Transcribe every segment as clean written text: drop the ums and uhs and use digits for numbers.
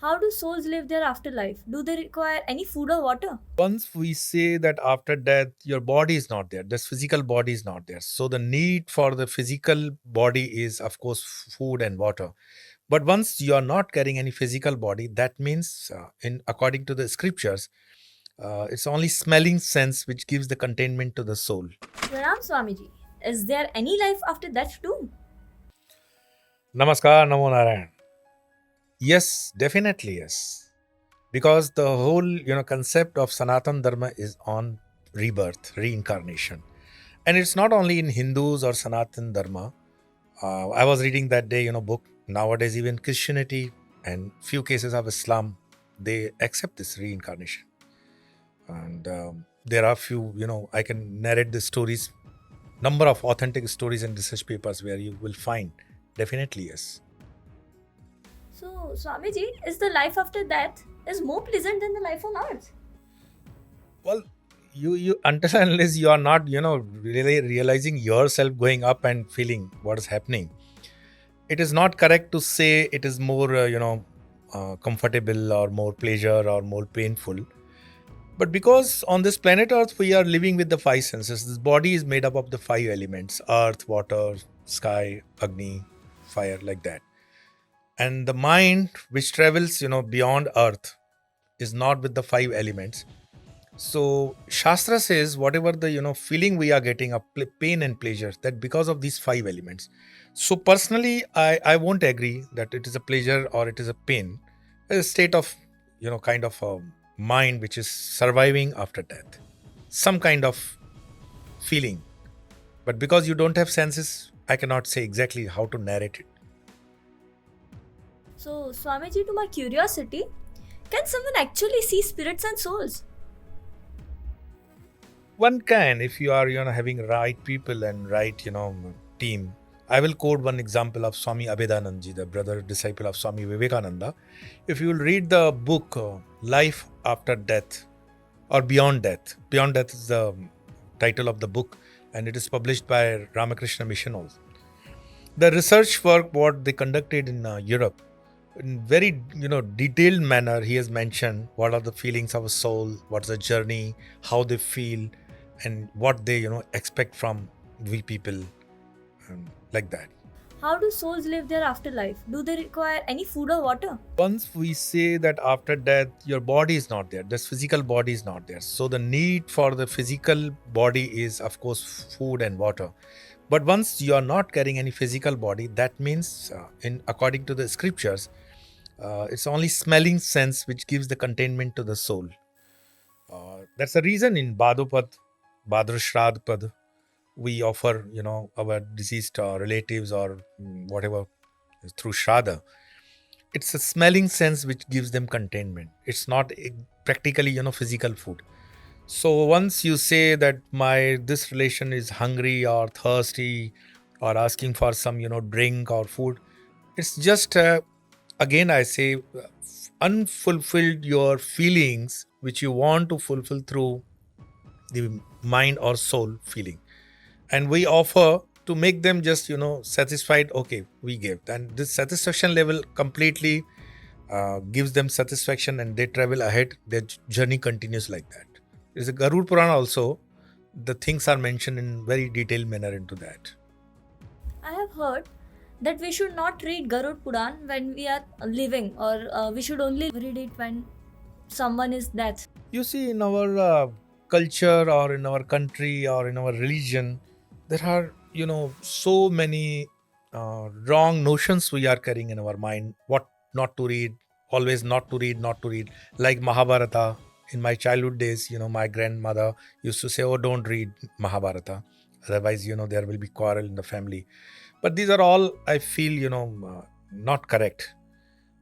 How do souls live their afterlife? Do they require any food or water? Once we say that after death, your body is not there, this physical body is not there. So the need for the physical body is, of course, food and water. But once you are not carrying any physical body, that means, in according to the scriptures, it's only smelling sense which gives the containment to the soul. Pranam Swamiji. Is there any life after death too? Namaskar, Namo Narayan. Yes, definitely yes. Because the whole concept of Sanatan Dharma is on rebirth, reincarnation, and it's not only in Hindus or Sanatan Dharma. I was reading that day, book. Nowadays, even Christianity and few cases of Islam, they accept this reincarnation. And there are few, I can narrate the stories, number of authentic stories and research papers where you will find definitely yes. So, Swamiji, is the life after death is more pleasant than the life on earth? Well, you until and unless you are not really realizing yourself going up and feeling what is happening, it is not correct to say it is more comfortable or more pleasure or more painful. But because on this planet earth we are living with the five senses, this body is made up of the five elements: earth, water, sky, agni, fire, like that. And the mind which travels beyond earth is not with the five elements. So Shastra says whatever the feeling we are getting of pain and pleasure, that because of these five elements. So personally, I won't agree that it is a pleasure or it is a pain. It's a state of kind of a mind which is surviving after death, some kind of feeling. But because you don't have senses, I cannot say exactly how to narrate it. So, Swamiji, to my curiosity, can someone actually see spirits and souls? One can, if you are having right people and right team. I will quote one example of Swami Abhedanand ji, the brother disciple of Swami Vivekananda. If you will read the book Life After Death or Beyond Death is the title of the book, and it is published by Ramakrishna Mission also. The research work what they conducted in Europe, in very detailed manner, he has mentioned what are the feelings of a soul, what's the journey, how they feel, and what they expect from we people, like that. How do souls live their afterlife? Do they require any food or water? Once we say that after death your body is not there, this physical body is not there, so the need for the physical body is, of course, food and water. But once you are not carrying any physical body, that means, in according to the scriptures, it's only smelling sense which gives the containment to the soul. That's the reason in Badupad, Badr Shraddh Pad, we offer our deceased relatives or whatever through Shraddha. It's a smelling sense which gives them containment. It's not practically physical food. So once you say that my this relation is hungry or thirsty or asking for some drink or food, it's just again I say unfulfilled your feelings which you want to fulfill through the mind or soul feeling, and we offer to make them just satisfied. Okay, we give, and this satisfaction level completely gives them satisfaction, and they travel ahead. Their journey continues like that. There's a Garud Purana also. The things are mentioned in very detailed manner into that. I have heard that we should not read Garud Puran when we are living, or we should only read it when someone is dead. You see, in our culture or in our country or in our religion, there are so many wrong notions we are carrying in our mind. What not to read, always not to read. Like Mahabharata. In my childhood days, my grandmother used to say, "Oh, don't read Mahabharata, otherwise, there will be quarrel in the family." But these are all, I feel, not correct.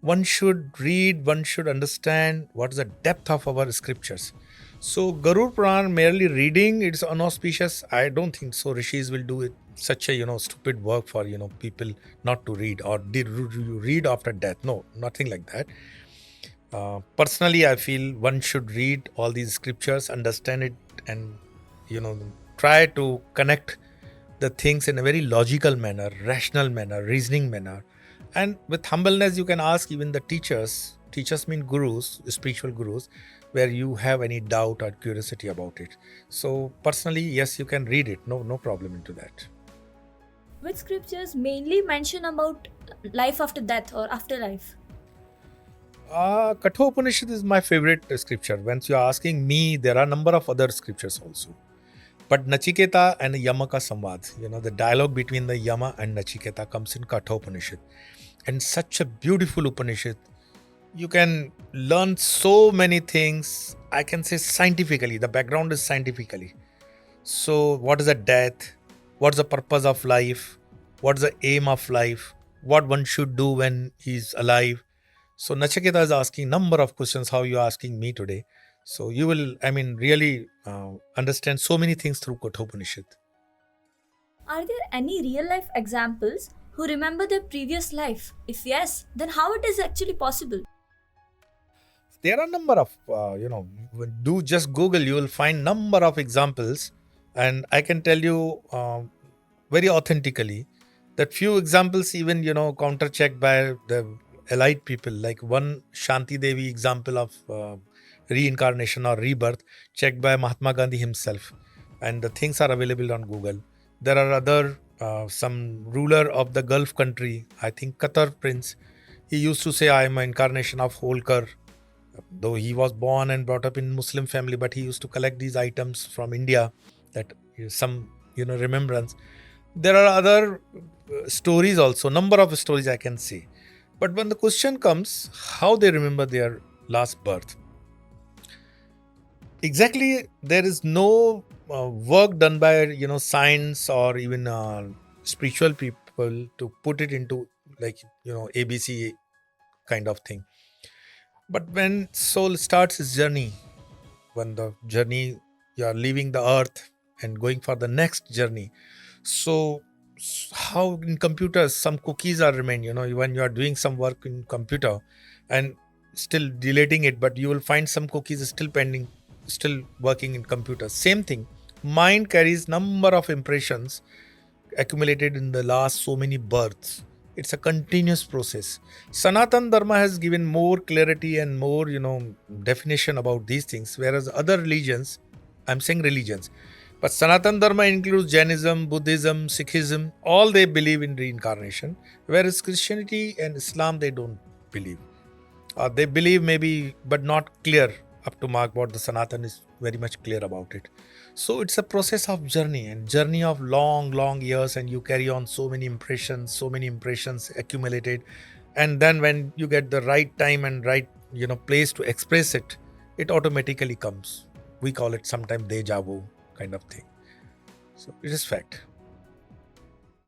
One should read, one should understand what is the depth of our scriptures. So Garur Puran merely reading, it's unauspicious. I don't think so. Rishis will do it such a stupid work for people not to read, or did you read after death. No, nothing like that. Personally, I feel one should read all these scriptures, understand it, and you know try to connect the things in a very logical manner, rational manner, reasoning manner. And with humbleness, you can ask even the teachers teachers mean gurus, spiritual gurus, where you have any doubt or curiosity about it. So personally, yes, you can read it. No problem into that. Which scriptures mainly mention about life after death or afterlife? Katha Upanishad is my favorite scripture. Once you are asking me, there are a number of other scriptures also. But Nachiketa and Yama ka Samvad, the dialogue between the Yama and Nachiketa comes in Katha Upanishad. And such a beautiful Upanishad. You can learn so many things. I can say scientifically. The background is scientifically. So, what is a death? What's the purpose of life? What's the aim of life? What one should do when he's alive? So, Nachiketa is asking number of questions. How you are asking me today? So you will, really understand so many things through Kathopanishad. Are there any real life examples who remember their previous life? If yes, then how it is actually possible? There are a number of, do just Google, you will find number of examples. And I can tell you very authentically that few examples even, counter-checked by the elite people. Like one Shanti Devi example of reincarnation or rebirth checked by Mahatma Gandhi himself. And the things are available on Google. There are other, some ruler of the Gulf country, I think Qatar prince. He used to say, I am an incarnation of Holkar. Though he was born and brought up in Muslim family, but he used to collect these items from India, that is some remembrance. There are other stories also, number of stories I can say. But when the question comes, how they remember their last birth, exactly, there is no work done by science or even spiritual people to put it into like ABC kind of thing. But when soul starts its journey, when the journey, you are leaving the earth and going for the next journey, so how in computers some cookies are remain, when you are doing some work in computer and still deleting it, but you will find some cookies still pending, still working in computer. Same thing, mind carries number of impressions accumulated in the last so many births. It's a continuous process. Sanatan Dharma has given more clarity and more, definition about these things, whereas other religions, I'm saying religions, but Sanatan Dharma includes Jainism, Buddhism, Sikhism, all they believe in reincarnation, whereas Christianity and Islam, they don't believe. They believe maybe, but not clear up to mark what the Sanatan is very much clear about it. So it's a process of journey and journey of long years, and you carry on so many impressions accumulated. And then when you get the right time and right, place to express it, it automatically comes. We call it sometimes deja vu kind of thing. So it is fact.